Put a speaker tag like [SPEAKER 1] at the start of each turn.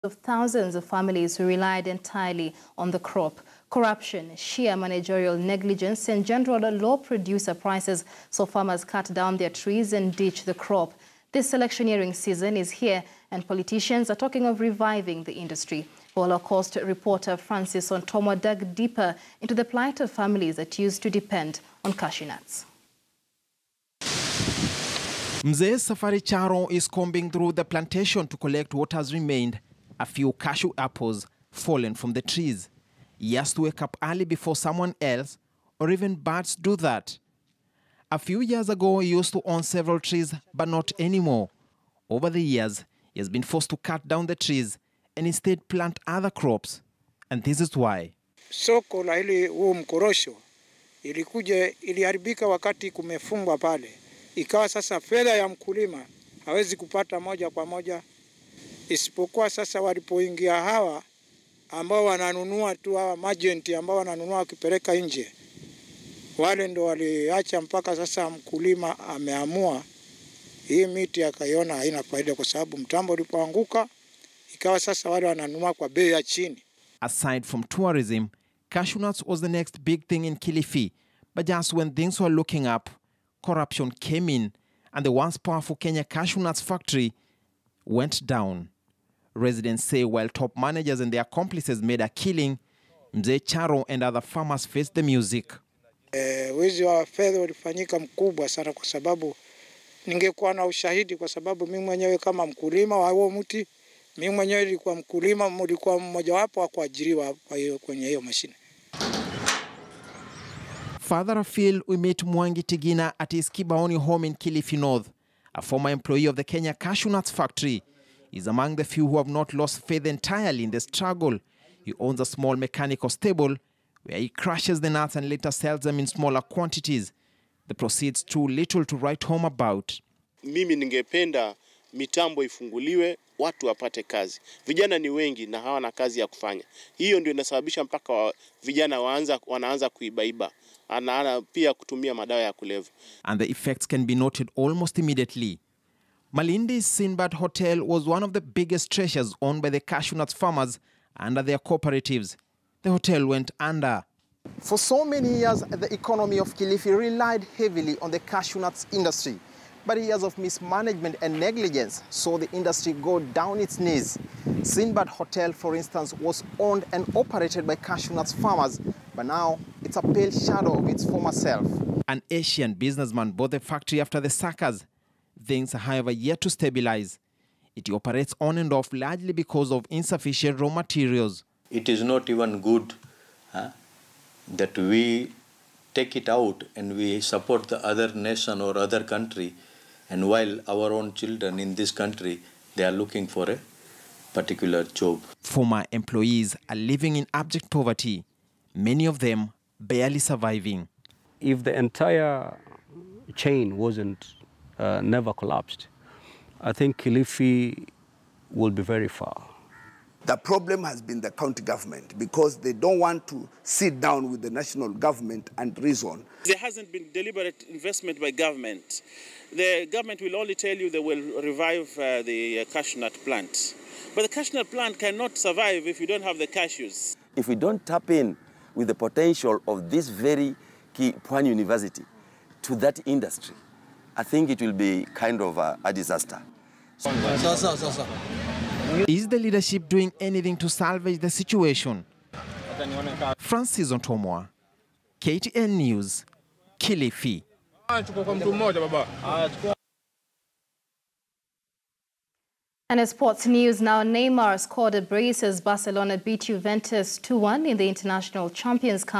[SPEAKER 1] of thousands of families who relied entirely on the crop. Corruption, sheer managerial negligence and general low producer prices saw farmers cut down their trees and ditch the crop. This electioneering season is here and politicians are talking of reviving the industry. Holocaust reporter Francis Ontomwa dug deeper into the plight of families that used to depend on cashew nuts.
[SPEAKER 2] Mzee Safari Charo is combing through the plantation to collect what has remained, a few cashew apples fallen from the trees. He has to wake up early before someone else or even birds do that. A few years ago, he used to own several trees, but not anymore. Over the years, he has been forced to cut down the trees and instead plant other crops. And this is why.
[SPEAKER 3] Soko la huu mkorosho iliharibika wakati kumefungwa pale. Ikawa sasa fedha ya mkulima hawezi kupata moja kwa moja, isipokuwa sasa walipoingia hawa ambao wananunua tu, hawa magenti ambao wananunua wakipeleka nje, wale ndo waliacha mpaka sasa mkulima ameamua hii miti akaiona haina faida, kwa sababu mtambo ulipoanguka ikawa sasa wale wananunua kwa bei ya chini.
[SPEAKER 2] Aside from tourism, cashew nuts was the next big thing in Kilifi. But just when things were looking up, corruption came in and the once powerful Kenya cashew nuts factory went down. Residents say while top managers and their accomplices made a killing, Mzee Charo and other farmers faced the music.
[SPEAKER 3] Wizi wa fedha ulifanyika mkubwa sana, kwa sababu ningekuwa na ushahidi, kwa sababu mimi mwenyewe kama mkulima wa huo mti, mimi mwenyewe nilikuwa mkulima, nilikuwa mmoja wapo wa kuajiriwa kwenye hiyo mashine.
[SPEAKER 2] Further afield, we meet Mwangi Tigina at his Kibaoni home in Kilifi North. A former employee of the Kenya Cashew Nuts factory is among the few who have not lost faith entirely in the struggle. He owns a small mechanical stable where he crushes the nuts and later sells them in smaller quantities. The proceeds too little to write home about.
[SPEAKER 4] Mimi ningependa mitambo ifunguliwe, watu wapate kazi. Vijana ni wengi na hawana kazi ya kufanya. Hiyo ndio inasababisha mpaka vijana wanaanza kuibaiba. Ana pia kutumia madawa ya kulevya.
[SPEAKER 2] And the effects can be noted almost immediately. Malindi's Sinbad Hotel was one of the biggest treasures owned by the cashew nuts farmers under their cooperatives. The hotel went under.
[SPEAKER 5] For so many years, the economy of Kilifi relied heavily on the cashew nuts industry. But years of mismanagement and negligence saw the industry go down its knees. Sinbad Hotel, for instance, was owned and operated by cashew nuts farmers, but now it's a pale shadow of its former self.
[SPEAKER 2] An Asian businessman bought the factory after the suckers. Things are, however, yet to stabilize. It operates on and off largely because of insufficient raw materials.
[SPEAKER 6] It is not even good that we take it out and we support the other nation or other country, and while our own children in this country, they are looking for a particular job.
[SPEAKER 2] Former employees are living in abject poverty, many of them barely surviving.
[SPEAKER 7] If the entire chain wasn't never collapsed, I think Kilifi will be very far.
[SPEAKER 8] The problem has been the county government, because they don't want to sit down with the national government and reason.
[SPEAKER 9] There hasn't been deliberate investment by government. The government will only tell you they will revive the cashew nut plant. But the cashew nut plant cannot survive if you don't have the cashews.
[SPEAKER 10] If we don't tap in with the potential of this very key Pwani University to that industry, I think it will be kind of a disaster.
[SPEAKER 2] Is the leadership doing anything to salvage the situation? Francis Ontomwa, KTN News, Kilifi.
[SPEAKER 1] And in sports news now, Neymar scored a brace as Barcelona beat Juventus 2-1 in the International Champions Cup.